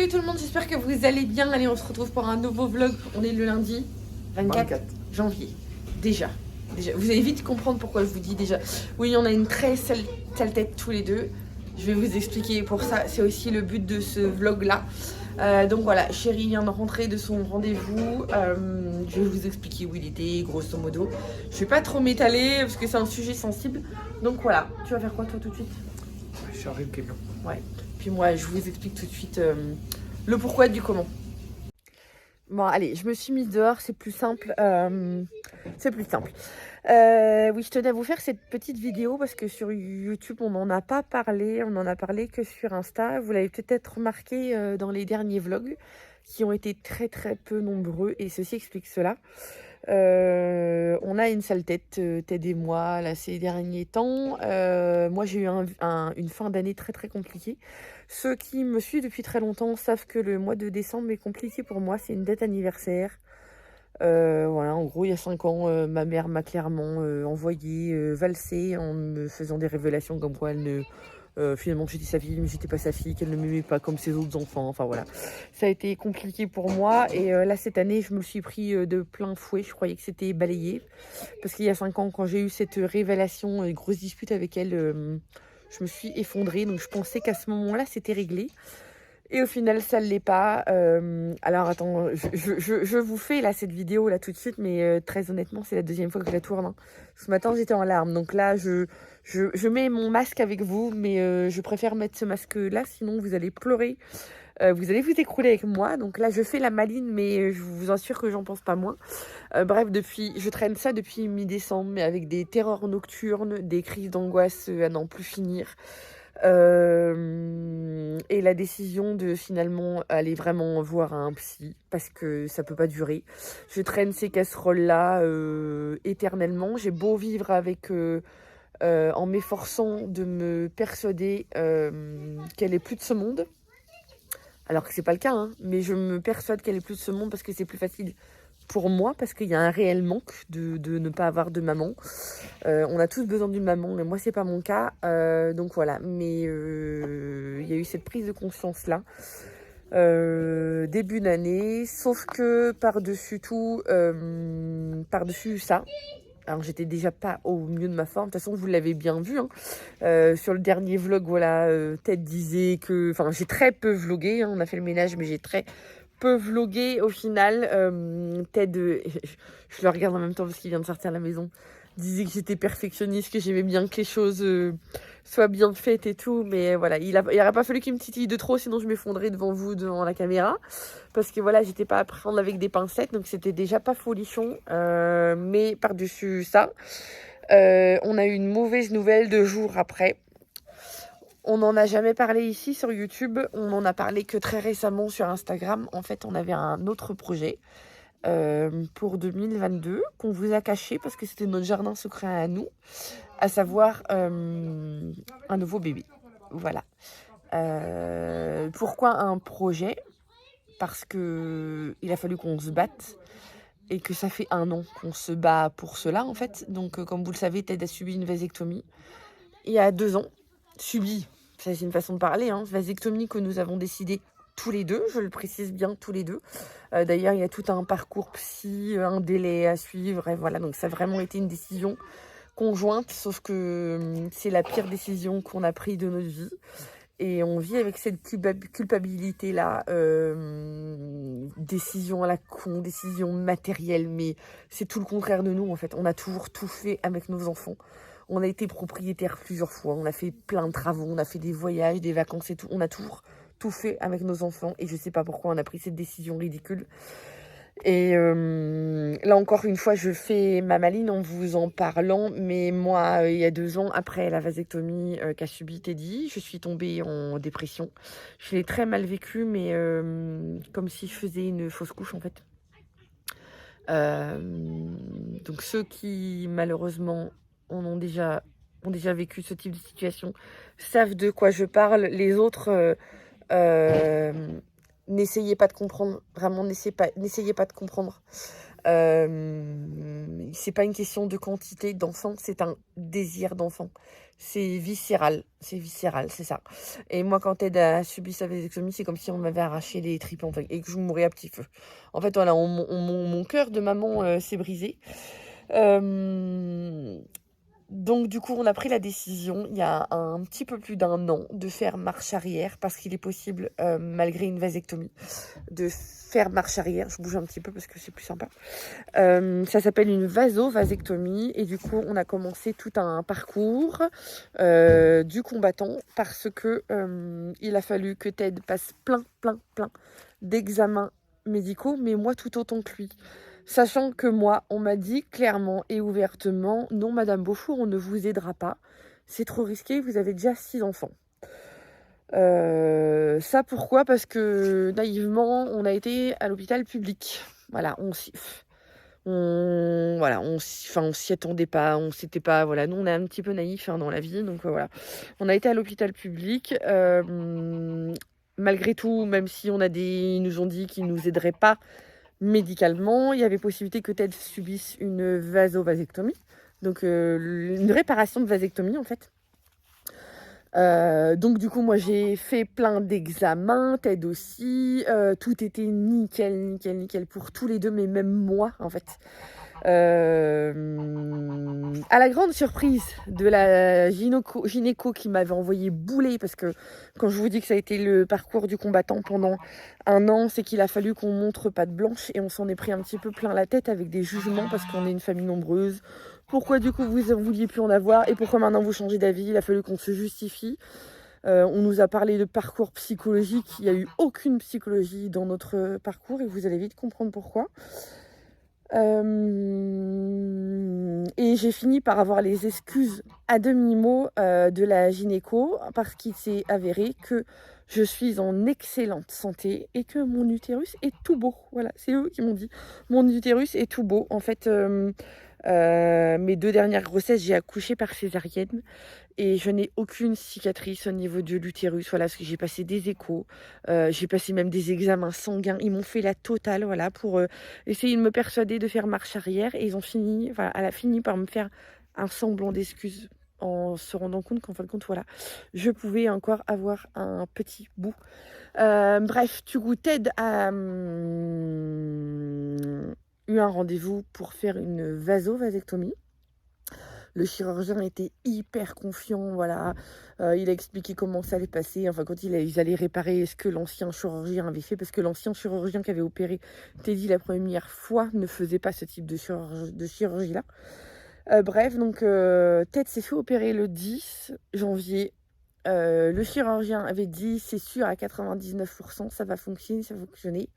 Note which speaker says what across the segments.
Speaker 1: Salut tout le monde, j'espère que vous allez bien. Allez, on se retrouve pour un nouveau vlog. On est le lundi 24 janvier. Déjà, vous allez vite comprendre pourquoi je vous dis déjà. Oui, on a une très sale tête tous les deux. Je vais vous expliquer pour ça. C'est aussi le but de ce vlog-là. Donc voilà, Chéri vient de rentrer de son rendez-vous. Je vais vous expliquer où il était, grosso modo. Je vais pas trop m'étaler parce que c'est un sujet sensible. Donc voilà, tu vas faire quoi toi tout de suite?
Speaker 2: Je suis arrivé le camion.
Speaker 1: Ouais. Puis moi, je vous explique tout de suite le pourquoi du comment. Bon, allez, je me suis mise dehors, c'est plus simple. C'est plus simple. Oui, je tenais à vous faire cette petite vidéo parce que sur YouTube, on n'en a pas parlé. On n'en a parlé que sur Insta. Vous l'avez peut-être remarqué dans les derniers vlogs qui ont été très très peu nombreux et ceci explique cela. On a une sale tête, Ted et moi, là, ces derniers temps. Moi, j'ai eu une fin d'année très très compliquée. Ceux qui me suivent depuis très longtemps savent que le mois de décembre est compliqué pour moi. C'est une date anniversaire. Voilà, en gros, il y a 5 ans, ma mère m'a clairement envoyé valser en me faisant des révélations comme quoi elle ne... finalement j'étais sa fille mais j'étais pas sa fille, qu'elle ne m'aimait pas comme ses autres enfants, enfin voilà, ça a été compliqué pour moi et là cette année je me suis pris de plein fouet. Je croyais que c'était balayé parce qu'il y a 5 ans quand j'ai eu cette révélation, une grosse dispute avec elle, je me suis effondrée, donc je pensais qu'à ce moment là c'était réglé et au final ça ne l'est pas. Alors attends, je vous fais là cette vidéo là tout de suite, mais très honnêtement c'est la deuxième fois que je la tourne, hein. Ce matin j'étais en larmes, donc là je mets mon masque avec vous, mais je préfère mettre ce masque là, sinon vous allez pleurer, vous allez vous écrouler avec moi. Donc là je fais la maline, mais je vous assure que j'en pense pas moins. Bref, je traîne ça depuis mi-décembre, mais avec des terreurs nocturnes, des crises d'angoisse à n'en plus finir. Et la décision de finalement aller vraiment voir un psy parce que ça peut pas durer. Je traîne ces casseroles là éternellement. J'ai beau vivre avec en m'efforçant de me persuader qu'elle est plus de ce monde, alors que c'est pas le cas, hein, mais je me persuade qu'elle est plus de ce monde parce que c'est plus facile pour moi, parce qu'il y a un réel manque de ne pas avoir de maman. On a tous besoin d'une maman, mais moi c'est pas mon cas, donc voilà. Mais il y a eu cette prise de conscience là début d'année, sauf que par-dessus tout, par-dessus ça, alors j'étais déjà pas au mieux de ma forme. De toute façon vous l'avez bien vu, hein. Sur le dernier vlog, voilà, Ted disait que, enfin j'ai très peu vlogué, hein, on a fait le ménage, mais j'ai très peu vlogué au final. Ted, je le regarde en même temps parce qu'il vient de sortir à la maison, disait que j'étais perfectionniste, que j'aimais bien que les choses soient bien faites et tout, mais voilà, il aurait pas fallu qu'il me titille de trop, sinon je m'effondrais devant vous, devant la caméra, parce que voilà, j'étais pas à prendre avec des pincettes, donc c'était déjà pas folichon. Mais par-dessus ça, on a eu une mauvaise nouvelle 2 jours après. On n'en a jamais parlé ici sur YouTube, on n'en a parlé que très récemment sur Instagram. En fait, on avait un autre projet pour 2022 qu'on vous a caché parce que c'était notre jardin secret à nous, à savoir un nouveau bébé. Voilà. Pourquoi un projet? Parce que il a fallu qu'on se batte et que ça fait 1 an qu'on se bat pour cela en fait. Donc comme vous le savez, Ted a subi une vasectomie il y a 2 ans. Subi, ça c'est une façon de parler, hein. Vasectomie que nous avons décidé tous les deux, je le précise bien, tous les deux. D'ailleurs, il y a tout un parcours psy, un délai à suivre, et voilà, donc ça a vraiment été une décision conjointe, sauf que c'est la pire décision qu'on a prise de notre vie. Et on vit avec cette culpabilité-là, décision à la con, décision matérielle, mais c'est tout le contraire de nous en fait. On a toujours tout fait avec nos enfants. On a été propriétaire plusieurs fois, on a fait plein de travaux, on a fait des voyages, des vacances et tout. On a toujours tout fait avec nos enfants et je sais pas pourquoi on a pris cette décision ridicule. Et là encore une fois, je fais ma maline en vous en parlant, mais moi, il y a 2 ans, après la vasectomie qu'a subi Teddy, je suis tombée en dépression. Je l'ai très mal vécu, mais comme si je faisais une fausse couche en fait. Donc ceux qui malheureusement ont déjà vécu ce type de situation savent de quoi je parle. Les autres, n'essayez pas de comprendre, vraiment n'essayez pas de comprendre. C'est pas une question de quantité d'enfants, c'est un désir d'enfant. C'est viscéral, c'est ça. Et moi, quand Ted a subi sa vasectomie, c'est comme si on m'avait arraché les tripes en fait, et que je mourais à petit feu. En fait, voilà, mon cœur de maman s'est brisé. Donc du coup, on a pris la décision, il y a un petit peu plus d'un an, de faire marche arrière, parce qu'il est possible, malgré une vasectomie, de faire marche arrière. Je bouge un petit peu parce que c'est plus sympa. Ça s'appelle une vasectomie, et du coup, on a commencé tout un parcours du combattant, parce que il a fallu que Ted passe plein d'examens médicaux, mais moi tout autant que lui. Sachant que moi, on m'a dit clairement et ouvertement, non Madame Beaufour, on ne vous aidera pas. C'est trop risqué, vous avez déjà 6 enfants. Ça pourquoi? Parce que naïvement, on a été à l'hôpital public. Voilà, on s'y attendait pas, on s'était pas, voilà, nous on est un petit peu naïfs dans la vie, donc voilà. On a été à l'hôpital public. Malgré tout, même si ils nous ont dit qu'ils nous aideraient pas médicalement, il y avait possibilité que Ted subisse une vasectomie, donc une réparation de vasectomie en fait. Donc du coup, moi j'ai fait plein d'examens, Ted aussi, tout était nickel pour tous les deux, mais même moi en fait. À la grande surprise de la gynéco qui m'avait envoyé bouler, parce que quand je vous dis que ça a été le parcours du combattant pendant un an, c'est qu'il a fallu qu'on montre patte blanche, et on s'en est pris un petit peu plein la tête avec des jugements, parce qu'on est une famille nombreuse. Pourquoi du coup vous ne vouliez plus en avoir, et pourquoi maintenant vous changez d'avis? Il a fallu qu'on se justifie. On nous a parlé de parcours psychologique, il n'y a eu aucune psychologie dans notre parcours, et vous allez vite comprendre pourquoi. Et j'ai fini par avoir les excuses à demi-mot de la gynéco, parce qu'il s'est avéré que je suis en excellente santé et que mon utérus est tout beau. Voilà, c'est eux qui m'ont dit. Mon utérus est tout beau. En fait, mes 2 dernières grossesses, j'ai accouché par césarienne. Et je n'ai aucune cicatrice au niveau de l'utérus, voilà, parce que j'ai passé des échos, j'ai passé même des examens sanguins. Ils m'ont fait la totale, voilà, pour essayer de me persuader de faire marche arrière. Et ils ont fini, voilà, elle a fini par me faire un semblant d'excuse, en se rendant compte qu'en fin de compte, voilà, je pouvais encore avoir un petit bout. Bref, du coup, Ted a eu un rendez-vous pour faire une vasectomie. Le chirurgien était hyper confiant, voilà. Il a expliqué comment ça allait passer. Enfin, quand ils allaient réparer ce que l'ancien chirurgien avait fait, parce que l'ancien chirurgien qui avait opéré Teddy la première fois ne faisait pas ce type de chirurgie-là. Bref, donc Ted s'est fait opérer le 10 janvier. Le chirurgien avait dit, c'est sûr à 99%, ça va fonctionner.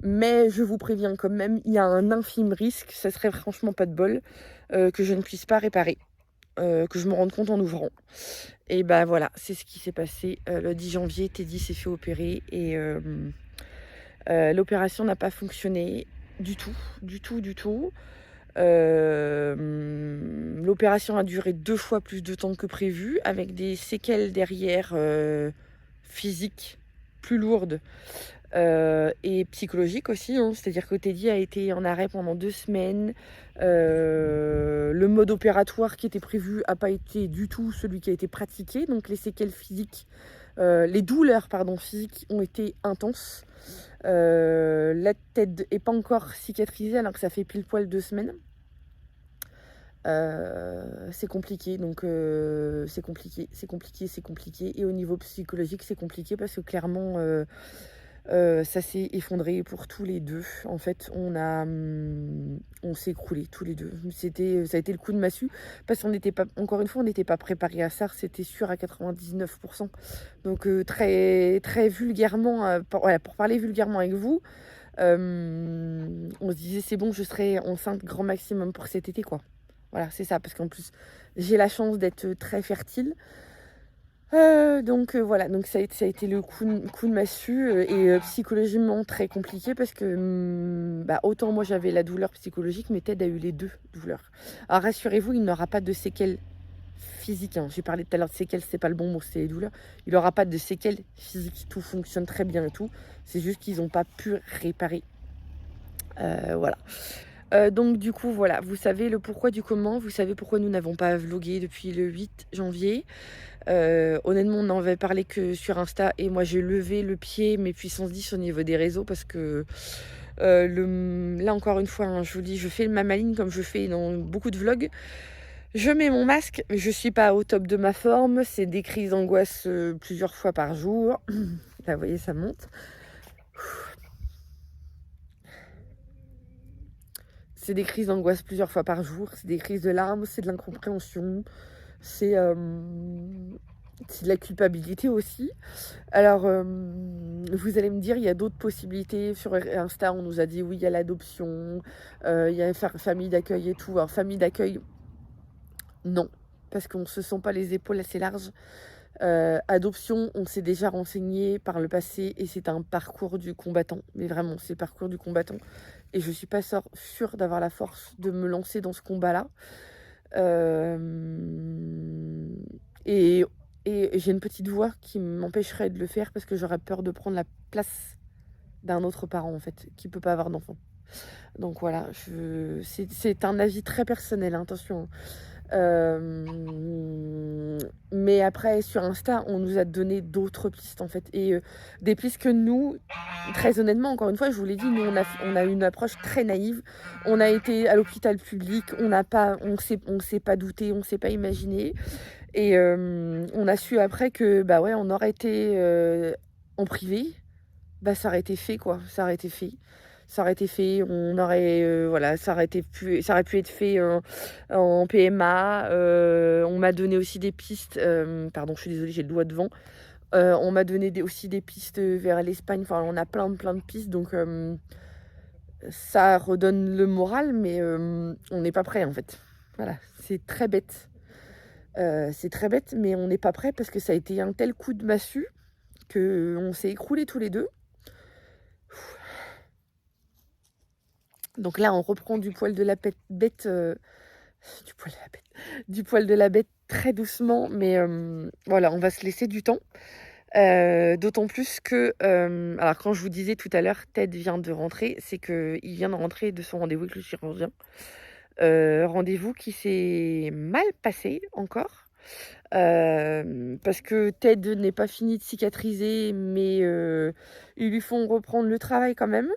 Speaker 1: Mais je vous préviens quand même, il y a un infime risque, ça serait franchement pas de bol, que je ne puisse pas réparer, que je me rende compte en ouvrant. Et bah voilà, c'est ce qui s'est passé. Le 10 janvier, Teddy s'est fait opérer, et l'opération n'a pas fonctionné du tout. L'opération a duré 2 fois plus de temps que prévu, avec des séquelles derrière physiques plus lourdes. Et psychologique aussi, hein. C'est-à-dire que Teddy a été en arrêt pendant 2 semaines. Le mode opératoire qui était prévu n'a pas été du tout celui qui a été pratiqué. Donc les séquelles physiques, les douleurs physiques ont été intenses. La tête n'est pas encore cicatrisée alors que ça fait pile poil 2 semaines. C'est compliqué, donc c'est compliqué. Et au niveau psychologique, c'est compliqué parce que clairement... ça s'est effondré pour tous les deux. En fait, on s'est écroulés tous les deux. Ça a été le coup de massue, parce qu'on n'était pas, encore une fois, on n'était pas préparé à ça. C'était sûr à 99%. Donc très vulgairement, pour parler vulgairement avec vous, on se disait c'est bon, je serai enceinte grand maximum pour cet été, quoi. Voilà, c'est ça, parce qu'en plus j'ai la chance d'être très fertile. Donc voilà, donc ça a été le coup de massue, et psychologiquement très compliqué, parce que autant moi j'avais la douleur psychologique, mais Ted a eu les 2 douleurs. Alors rassurez-vous, il n'aura pas de séquelles physiques, hein. J'ai parlé tout à l'heure de séquelles, c'est pas le bon mot, c'est les douleurs. Il n'aura pas de séquelles physiques, tout fonctionne très bien et tout. C'est juste qu'ils n'ont pas pu réparer. Voilà. Donc du coup, voilà, vous savez le pourquoi du comment, vous savez pourquoi nous n'avons pas vlogué depuis le 8 janvier. Honnêtement, on n'en avait parlé que sur Insta et moi j'ai levé le pied, mes puissances 10 au niveau des réseaux parce que là encore une fois, hein, je vous dis, je fais ma maline comme je fais dans beaucoup de vlogs. Je mets mon masque, je suis pas au top de ma forme, c'est des crises d'angoisse plusieurs fois par jour. Là, vous voyez, ça monte. C'est des crises d'angoisse plusieurs fois par jour, c'est des crises de larmes, c'est de l'incompréhension, c'est de la culpabilité aussi. Alors, vous allez me dire, il y a d'autres possibilités. Sur Insta, on nous a dit oui, il y a l'adoption, il y a famille d'accueil et tout. Alors, famille d'accueil, non, parce qu'on ne se sent pas les épaules assez larges. Adoption, on s'est déjà renseigné par le passé et c'est un parcours du combattant. Mais vraiment, c'est le parcours du combattant. Et je ne suis pas sûre d'avoir la force de me lancer dans ce combat-là. Et j'ai une petite voix qui m'empêcherait de le faire parce que j'aurais peur de prendre la place d'un autre parent, en fait, qui ne peut pas avoir d'enfant. Donc voilà, c'est un avis très personnel, hein, attention. Mais après, sur Insta, on nous a donné d'autres pistes, en fait. Et des pistes que nous, très honnêtement, encore une fois, je vous l'ai dit, nous, on a une approche très naïve. On a été à l'hôpital public, on s'est pas douté, on s'est pas imaginé. Et on a su après que, bah ouais, on aurait été en privé, bah ça aurait été fait, quoi. Ça aurait été fait. Ça aurait été fait, on aurait, voilà, ça aurait pu être fait en PMA. On m'a donné aussi des pistes, pardon, je suis désolée, j'ai le doigt devant. On m'a donné aussi des pistes vers l'Espagne. Enfin, on a plein de pistes, donc ça redonne le moral, mais on n'est pas prêt en fait. Voilà, c'est très bête. C'est très bête, mais on n'est pas prêt parce que ça a été un tel coup de massue qu'on s'est écroulés tous les deux. Donc là, on reprend du poil de la bête, du poil de la bête très doucement, mais voilà, on va se laisser du temps. D'autant plus que, alors quand je vous disais tout à l'heure, Ted vient de rentrer, c'est qu'il vient de rentrer de son rendez-vous avec le chirurgien. Rendez-vous qui s'est mal passé encore. Parce que Ted n'est pas fini de cicatriser, mais ils lui font reprendre le travail quand même.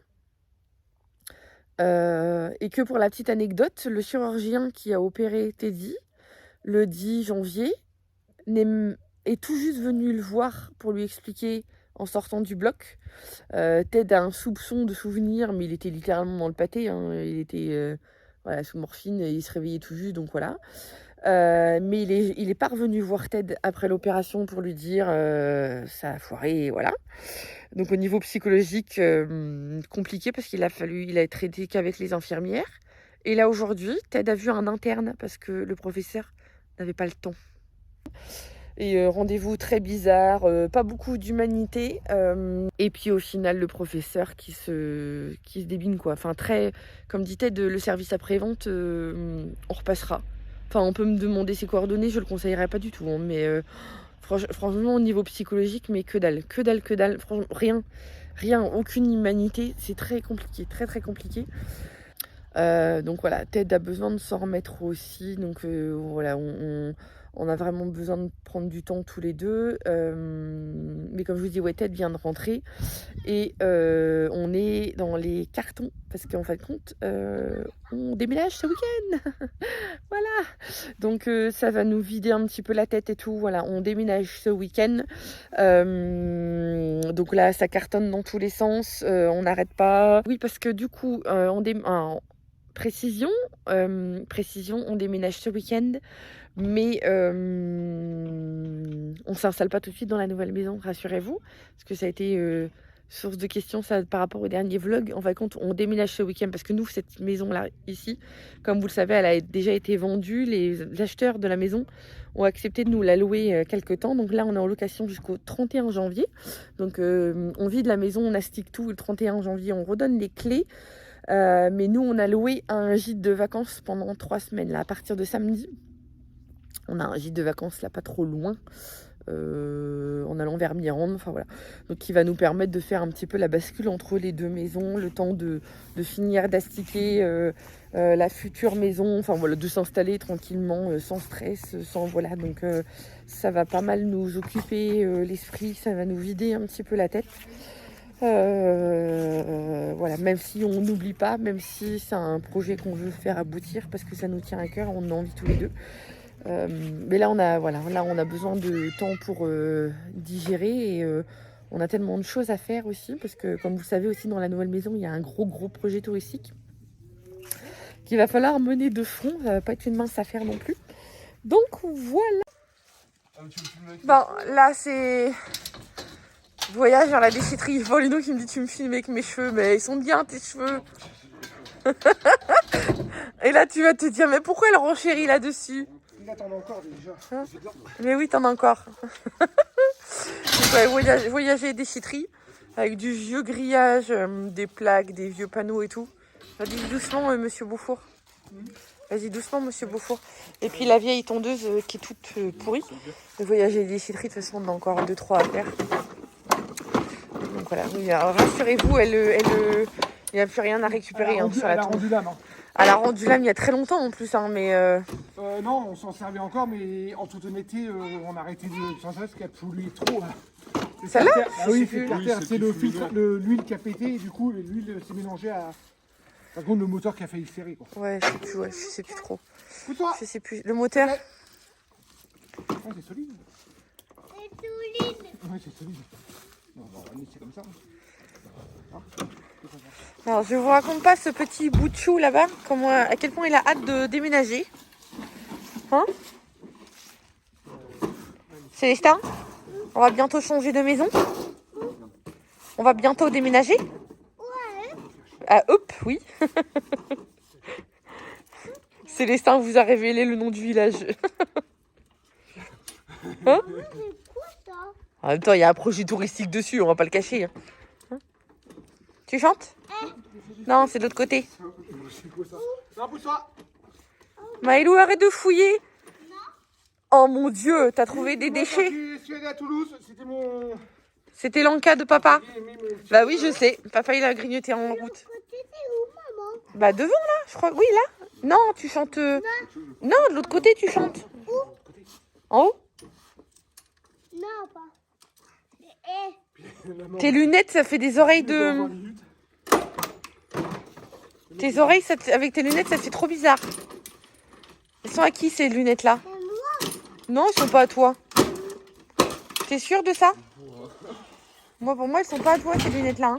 Speaker 1: Et que pour la petite anecdote, le chirurgien qui a opéré Teddy le 10 janvier est tout juste venu le voir pour lui expliquer en sortant du bloc. Ted a un soupçon de souvenir, mais il était littéralement dans le pâté, hein. Il était voilà, sous morphine et il se réveillait tout juste, donc voilà. Mais il est pas revenu voir Ted après l'opération pour lui dire ça a foiré, et voilà. Donc au niveau psychologique, compliqué parce il a traité qu'avec les infirmières. Et là aujourd'hui, Ted a vu un interne parce que le professeur n'avait pas le temps. Et rendez-vous très bizarre, pas beaucoup d'humanité. Et puis au final, le professeur qui se débine, quoi. Enfin, très, comme dit Ted, le service après-vente, on repassera. Enfin, on peut me demander ses coordonnées, je le conseillerais pas du tout, hein, mais franchement, au niveau psychologique, mais que dalle. Franchement, rien, aucune humanité. C'est très compliqué, très compliqué. Donc voilà, Ted a besoin de s'en remettre aussi. Donc voilà, on a vraiment besoin de prendre du temps tous les deux. Mais comme je vous dis, ouais, Ted vient de rentrer. Et on est dans les cartons. Parce qu'en fin de compte, on déménage ce week-end. Voilà. Donc ça va nous vider un petit peu la tête et tout. Voilà, on déménage ce week-end. Donc là, ça cartonne dans tous les sens. On n'arrête pas. Oui, parce que du coup, précision, on déménage ce week-end, mais on s'installe pas tout de suite dans la nouvelle maison, rassurez-vous, parce que ça a été source de questions ça, par rapport au dernier vlog. En fin de compte, on déménage ce week-end parce que nous, cette maison-là, ici, comme vous le savez, elle a déjà été vendue. Les acheteurs de la maison ont accepté de nous la louer quelques temps. Donc là, on est en location jusqu'au 31 janvier. Donc on vide la maison, on astique tout. Le 31 janvier, on redonne les clés. Mais nous, on a loué un gîte de vacances pendant 3 semaines. Là, à partir de samedi, on a un gîte de vacances là, pas trop loin. en allant vers Mirande, enfin voilà. Donc qui va nous permettre de faire un petit peu la bascule entre les deux maisons, le temps de finir d'astiquer la future maison, enfin voilà, de s'installer tranquillement, sans stress, sans voilà. Donc ça va pas mal nous occuper l'esprit, ça va nous vider un petit peu la tête. Voilà, même si on n'oublie pas, même si c'est un projet qu'on veut faire aboutir parce que ça nous tient à cœur, on a envie tous les deux. Mais là on a besoin de temps pour digérer et on a tellement de choses à faire aussi parce que comme vous savez aussi dans la nouvelle maison il y a un gros projet touristique qu'il va falloir mener de front, ça va pas être une mince affaire non plus. Donc voilà. Bon là c'est voyage vers la déchetterie. Paulino qui me dit tu me filmes avec mes cheveux, mais ils sont bien tes cheveux. Et là tu vas te dire mais pourquoi elle renchérit là-dessus?
Speaker 2: Là, t'en as encore déjà.
Speaker 1: Hein? Mais oui, t'en as encore. Donc, ouais, voyager déchetterie avec du vieux grillage, des plaques, des vieux panneaux et tout. Vas-y doucement, monsieur Beaufour. Vas-y doucement, monsieur Beaufour. Et puis la vieille tondeuse qui est toute pourrie. Voyager déchetterie, de toute façon, on a encore 2-3 à faire. Donc voilà, oui, rassurez-vous, il n'y a plus rien à récupérer sur la tombe. Elle a rendu l'âme il y a très longtemps en plus, hein, mais...
Speaker 2: non, on s'en servait encore, mais en toute honnêteté, on a arrêté de s'en servir parce qu'elle polluait trop.
Speaker 1: Celle-là
Speaker 2: oui, c'est le filtre, l'huile qui a pété, et du coup, l'huile s'est mélangée à... Par contre, le moteur qui a failli serrer, quoi.
Speaker 1: Ouais, je sais plus trop.
Speaker 2: Pousse-toi.
Speaker 1: Je sais plus. Le moteur
Speaker 2: Oh, c'est solide. C'est solide. Ouais, c'est solide. Non, on va laisser comme ça.
Speaker 1: Alors, je vous raconte pas ce petit bout de chou là-bas, à quel point il a hâte de déménager. Hein Célestin, on va bientôt changer de maison. On va bientôt déménager. Ouais. Ah, hop, oui. Célestin vous a révélé le nom du village. Hein En même temps, il y a un projet touristique dessus, on va pas le cacher. Hein tu chantes Non, c'est de l'autre côté.
Speaker 2: Non, pousse-toi.
Speaker 1: Maëlou, arrête de fouiller. Oh mon Dieu, t'as trouvé des déchets.
Speaker 2: Je suis allé à Toulouse, c'était mon...
Speaker 1: C'était l'enca de papa. Bah oui, je sais. Papa, il a grignoté en route. Bah devant, là, je crois. Oui, là. Non, tu chantes... Non, de l'autre côté, tu chantes. En haut?
Speaker 3: Non, pas.
Speaker 1: Tes lunettes, ça fait des oreilles de... Tes oreilles, avec tes lunettes, ça fait trop bizarre. Elles sont à qui, ces lunettes-là? Non, elles sont pas à toi. T'es sûr de ça? Moi, pour moi, elles sont pas à toi, ces lunettes-là. Hein.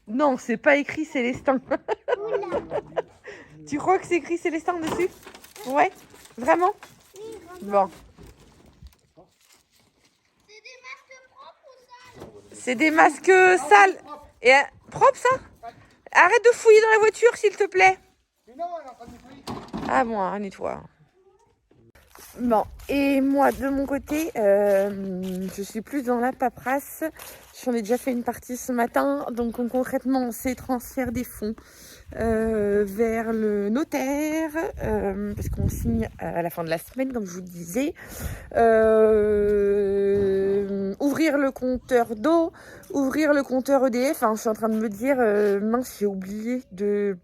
Speaker 1: Non, c'est pas écrit Célestin. Tu crois que c'est écrit Célestin dessus? Ouais? Vraiment? Bon. C'est des masques sales. Et propre ça? Arrête de fouiller dans la voiture s'il te plaît. Ah bon, on nettoie. Bon, et moi de mon côté, je suis plus dans la paperasse. J'en ai déjà fait une partie ce matin. Donc concrètement, c'est transfert des fonds vers le notaire, parce qu'on signe à la fin de la semaine, comme je vous le disais. Ouvrir le compteur d'eau, ouvrir le compteur EDF. Enfin, je suis en train de me dire, mince, j'ai oublié de...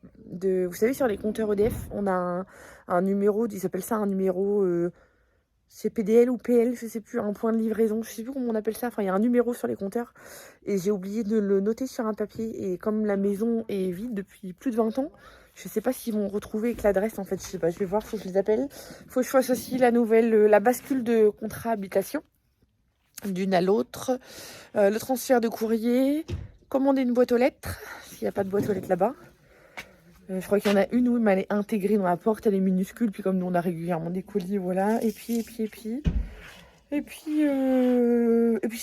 Speaker 1: Vous savez, sur les compteurs EDF, on a un numéro, ils appellent ça un numéro... c'est PDL ou PL, je sais plus, un point de livraison, je sais plus comment on appelle ça. Enfin, il y a un numéro sur les compteurs et j'ai oublié de le noter sur un papier. Et comme la maison est vide depuis plus de 20 ans, je sais pas s'ils vont retrouver avec l'adresse en fait. Je sais pas, je vais voir, faut que je les appelle. Faut que je fasse aussi la bascule de contrat habitation d'une à l'autre, le transfert de courrier, commander une boîte aux lettres s'il n'y a pas de boîte aux lettres là-bas. Je crois qu'il y en a une où elle est intégrée dans la porte, elle est minuscule, puis comme nous on a régulièrement des colis, voilà. Et puis c'est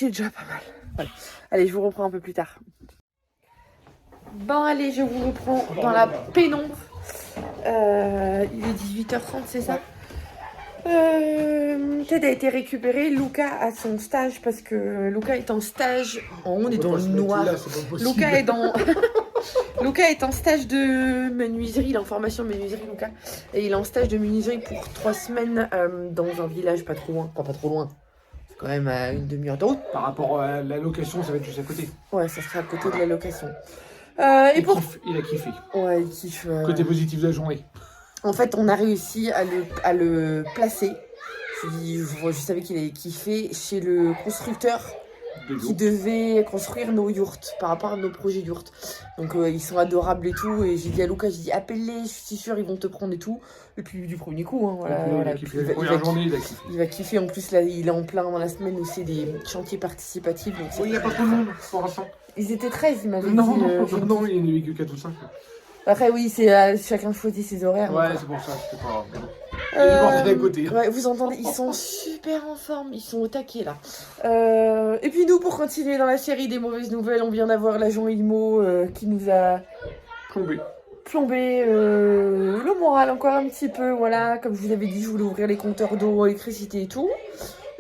Speaker 1: déjà pas mal. Voilà. Allez, je vous reprends un peu plus tard. Bon, allez, je vous reprends dans la pénombre. Il est 18h30, c'est ça? Ted a été récupéré. Luca a son stage parce que Luca est en stage. Oh, on est dans le noir. Luca est dans... Luca est en stage de menuiserie, il est en formation menuiserie, Luca. Et il est en stage de menuiserie pour 3 semaines dans un village pas trop loin. Enfin, pas trop loin. C'est quand même à une demi-heure de route.
Speaker 2: Par rapport à la location, ça va être juste à côté.
Speaker 1: Ouais, ça sera à côté de la location. Et
Speaker 2: Il
Speaker 1: pour...
Speaker 2: kiffe, il a kiffé.
Speaker 1: Ouais, il kiffe.
Speaker 2: Côté positif de la journée.
Speaker 1: En fait, on a réussi à le placer. Je savais qu'il allait kiffer chez le constructeur qui devait construire nos yurts par rapport à nos projets yurts. Donc ils sont adorables et tout. Et j'ai dit à Lucas, j'ai dit appelle-les, je suis sûre ils vont te prendre et tout. Et puis du premier coup, hein, voilà,
Speaker 2: il
Speaker 1: voilà.
Speaker 2: a kiffé. La première journée, il a kiffé.
Speaker 1: Il va kiffer. En plus là, il est en plein dans la semaine où c'est des chantiers participatifs. Donc
Speaker 2: Oui, il n'y a pas trop de monde pour l'instant.
Speaker 1: ils étaient 13, il m'avait dit.
Speaker 2: Non, il n'y avait que 4 ou 5.
Speaker 1: Après oui, c'est chacun choisit ses horaires.
Speaker 2: Ouais,
Speaker 1: donc,
Speaker 2: c'est pour ça, c'était pas... Mais bon. Il est bordé d'un côté.
Speaker 1: Ouais, vous entendez, ils sont super en forme, ils sont au taquet là. Et puis nous, pour continuer dans la série des mauvaises nouvelles, on vient d'avoir l'agent IMO qui nous a plombé le moral encore un petit peu. Voilà, comme je vous avais dit, je voulais ouvrir les compteurs d'eau, électricité et tout.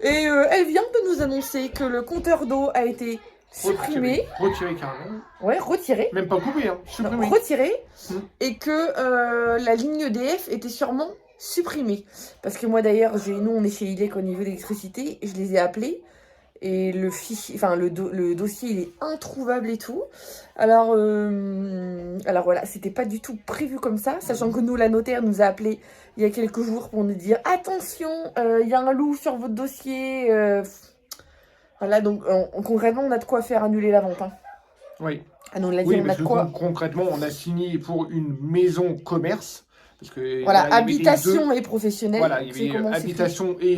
Speaker 1: Et elle vient de nous annoncer que le compteur d'eau a été supprimé.
Speaker 2: Retiré carrément.
Speaker 1: Ouais, retiré.
Speaker 2: Même pas coupé, hein. Supprimé.
Speaker 1: Retiré. Et que la ligne EDF était sûrement supprimée. Parce que moi d'ailleurs, nous on est chez ILEC au niveau de l'électricité, je les ai appelés. Et le fichier, enfin le dossier il est introuvable et tout. Alors voilà, c'était pas du tout prévu comme ça, sachant que nous, la notaire nous a appelé il y a quelques jours pour nous dire attention, il y a un loup sur votre dossier. Voilà, donc concrètement, on a de quoi faire annuler la vente. Hein.
Speaker 2: Oui.
Speaker 1: Ah non, là,
Speaker 2: Oui,
Speaker 1: on a
Speaker 2: parce
Speaker 1: de
Speaker 2: que
Speaker 1: quoi.
Speaker 2: concrètement, on a signé pour une maison commerce. Parce que,
Speaker 1: voilà,
Speaker 2: voilà,
Speaker 1: habitation et professionnelle.
Speaker 2: Voilà, il y avait habitation et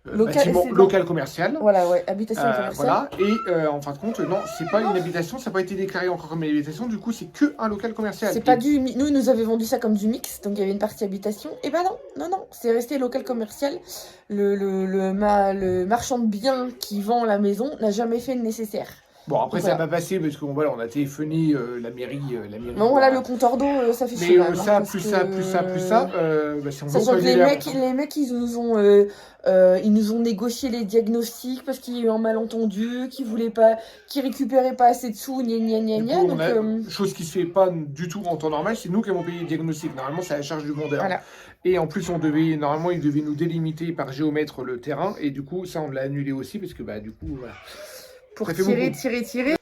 Speaker 2: local commercial.
Speaker 1: Voilà, ouais, habitation et commercial.
Speaker 2: Voilà, et en fin de compte, non, c'est pas une habitation, ça n'a pas été déclaré encore comme une habitation, du coup, c'est que un local commercial.
Speaker 1: C'est pas du. Nous, ils nous avaient vendu ça comme du mix, donc il y avait une partie habitation. Et ben non, c'est resté local commercial. Le marchand de biens qui vend la maison n'a jamais fait le nécessaire.
Speaker 2: Bon, après,
Speaker 1: donc,
Speaker 2: ça va passer parce qu'on voilà, on a téléphoné la mairie.
Speaker 1: Non, voilà, le compteur d'eau, ça fait chier.
Speaker 2: Mais ça, plus ça, c'est
Speaker 1: sachant que les mecs, ils nous ont négocié les diagnostics parce qu'il y a eu un malentendu, qu'ils récupéraient pas assez de sous, gna. Donc,
Speaker 2: chose qui se fait pas du tout en temps normal, c'est nous qui avons payé les diagnostics. Normalement, c'est à la charge du vendeur. Voilà. Et en plus, normalement, ils devaient nous délimiter par géomètre le terrain, et du coup, ça, on l'a annulé aussi parce que du coup, voilà.
Speaker 1: Pour tirer,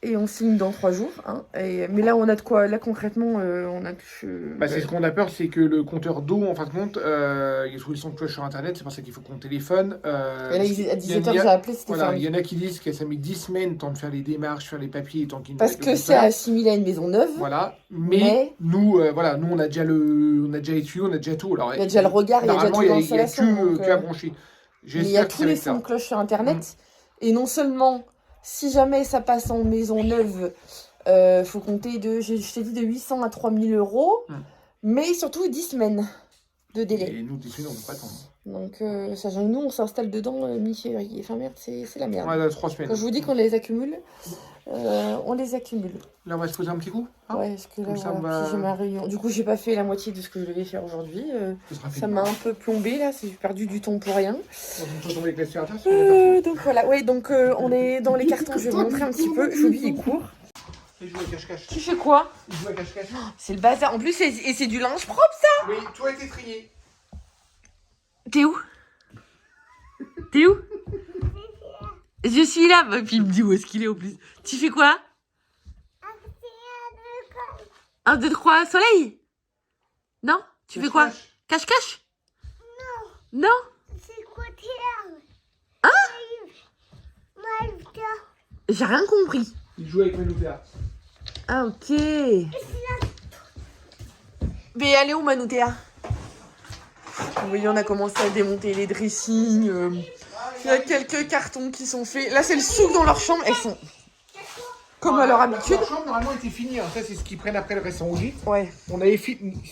Speaker 1: et on signe dans 3 jours. Hein, mais là, on a de quoi. Là, concrètement, on a...
Speaker 2: c'est ce qu'on a peur, c'est que le compteur d'eau, en fin de compte, il y a sous les sons de cloche sur Internet, c'est pour ça qu'il faut qu'on téléphone.
Speaker 1: Et là, à 17h, j'ai appelé, c'était
Speaker 2: il y en a qui disent que ça met 10 semaines, tant de faire les démarches, faire les papiers, tant qu'ils
Speaker 1: parce que c'est assimilé à une maison neuve.
Speaker 2: Voilà, mais nous, nous, on a déjà les tuyaux, on a déjà tout. Alors,
Speaker 1: il y a déjà le regard, il y a déjà tout l'installation.
Speaker 2: Il n'y a que à brancher.
Speaker 1: Il y a tous les sons de cloche sur Internet. Et non seulement... Si jamais ça passe en maison neuve, faut compter je t'ai dit de 800 à 3000 euros, mais surtout 10 semaines de délai.
Speaker 2: Et nous, 10 semaines, on ne peut pas attendre.
Speaker 1: Donc, sachant que nous, on s'installe dedans mi-février. Enfin, merde, c'est la merde.
Speaker 2: Ouais, 3 semaines.
Speaker 1: Quand je vous dis qu'on les accumule, on les accumule.
Speaker 2: Là, on va se poser un petit coup
Speaker 1: ouais, parce que là, j'ai ma réunion. Du coup, j'ai pas fait la moitié de ce que je devais faire aujourd'hui. Ça m'a un peu plombé, là. J'ai perdu du temps pour rien. Donc voilà, ouais, donc on est dans les cartons. Je vais vous montrer un petit peu. Je vous dis les cours.
Speaker 2: Il joue à cache-cache.
Speaker 1: Tu fais quoi?
Speaker 2: Il joue à cache-cache.
Speaker 1: C'est le bazar. En plus, c'est du linge propre, ça.
Speaker 2: Oui, tout a été trié.
Speaker 1: T'es où? T'es où? Je suis là. Puis il me dit où est-ce qu'il est, au plus. Tu fais quoi? 1, 2, 3, soleil? Non? Tu fais quoi? Cache-cache? Non. Non?
Speaker 3: C'est quoi terre?
Speaker 1: Hein? J'ai rien compris.
Speaker 2: Il joue avec Manoutéa.
Speaker 1: Ah, ok. Mais allez où, Manoutéa? Vous voyez, on a commencé à démonter les dressings. Il y a quelques cartons qui sont faits. Là, c'est le souk dans leur chambre. Elles sont... Comme à leur habitude.
Speaker 2: La chambre, normalement, était finie. Hein. Ça, c'est ce qu'ils prennent après le restant au lit.
Speaker 1: Ouais.
Speaker 2: On avait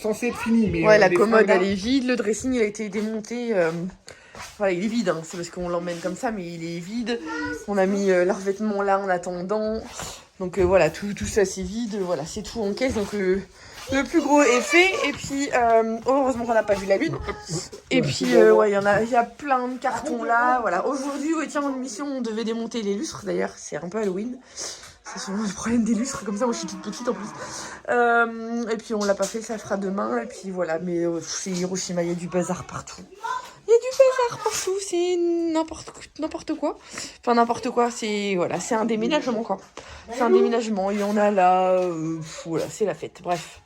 Speaker 2: censé être fini. Mais
Speaker 1: ouais, la commode, elle est vide. Le dressing, il a été démonté. Voilà, il est vide. Hein. C'est parce qu'on l'emmène comme ça, mais il est vide. On a mis leurs vêtements là en attendant. Donc voilà, tout ça, c'est vide. Voilà, c'est tout en caisse. Donc le plus gros est fait. Et puis, heureusement qu'on n'a pas vu la lune. Et puis, ouais, il y a plein de cartons là. Voilà. Aujourd'hui, tiens, en émission, on devait démonter les lustres. D'ailleurs, c'est un peu Halloween. C'est souvent le problème des lustres, comme ça, moi je suis toute petite en plus. Et puis on l'a pas fait, ça le fera demain. Et puis voilà, mais c'est Hiroshima, il y a du bazar partout. Il y a du bazar partout, c'est n'importe quoi. Enfin n'importe quoi, c'est voilà, c'est un déménagement quoi. C'est un déménagement, il y en a là, voilà, c'est la fête, bref.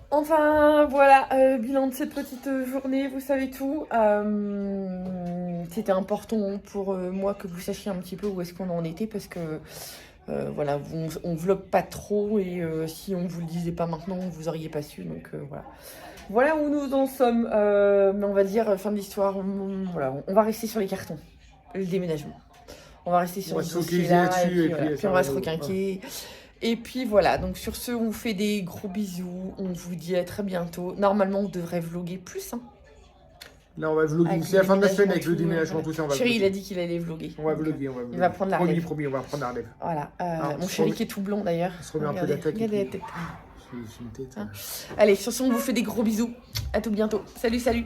Speaker 1: Enfin voilà, bilan de cette petite journée, vous savez tout. C'était important pour moi que vous sachiez un petit peu où est-ce qu'on en était parce que voilà, on vlog pas trop et si on vous le disait pas maintenant, vous auriez pas su. Donc voilà. Voilà où nous en sommes. Mais on va dire fin de l'histoire. Voilà, on va rester sur les cartons, le déménagement. On va rester sur
Speaker 2: On
Speaker 1: les
Speaker 2: va se
Speaker 1: dossiers
Speaker 2: focaliser
Speaker 1: là,
Speaker 2: là-dessus,
Speaker 1: et puis,
Speaker 2: puis
Speaker 1: on va se requinquer. Et puis voilà, donc sur ce, on vous fait des gros bisous. On vous dit à très bientôt. Normalement, on devrait vlogger plus. Hein.
Speaker 2: Là, on va vlogger. C'est la fin de la semaine avec le déménagement, tout ça. On va
Speaker 1: Chéri,
Speaker 2: vlogger.
Speaker 1: il a dit qu'il allait vlogger.
Speaker 2: On va vlogger, on va vlogger.
Speaker 1: Il va prendre la relève.
Speaker 2: Promis, on va prendre la relève.
Speaker 1: Voilà.
Speaker 2: on
Speaker 1: Mon
Speaker 2: se
Speaker 1: chéri
Speaker 2: remet-
Speaker 1: qui est tout blond d'ailleurs.
Speaker 2: On se remet un peu
Speaker 1: Regardez,
Speaker 2: d'attaque.
Speaker 1: regardez la tête.
Speaker 2: C'est une tête.
Speaker 1: Hein. Allez, sur ce, on vous fait des gros bisous. À tout bientôt. Salut, salut.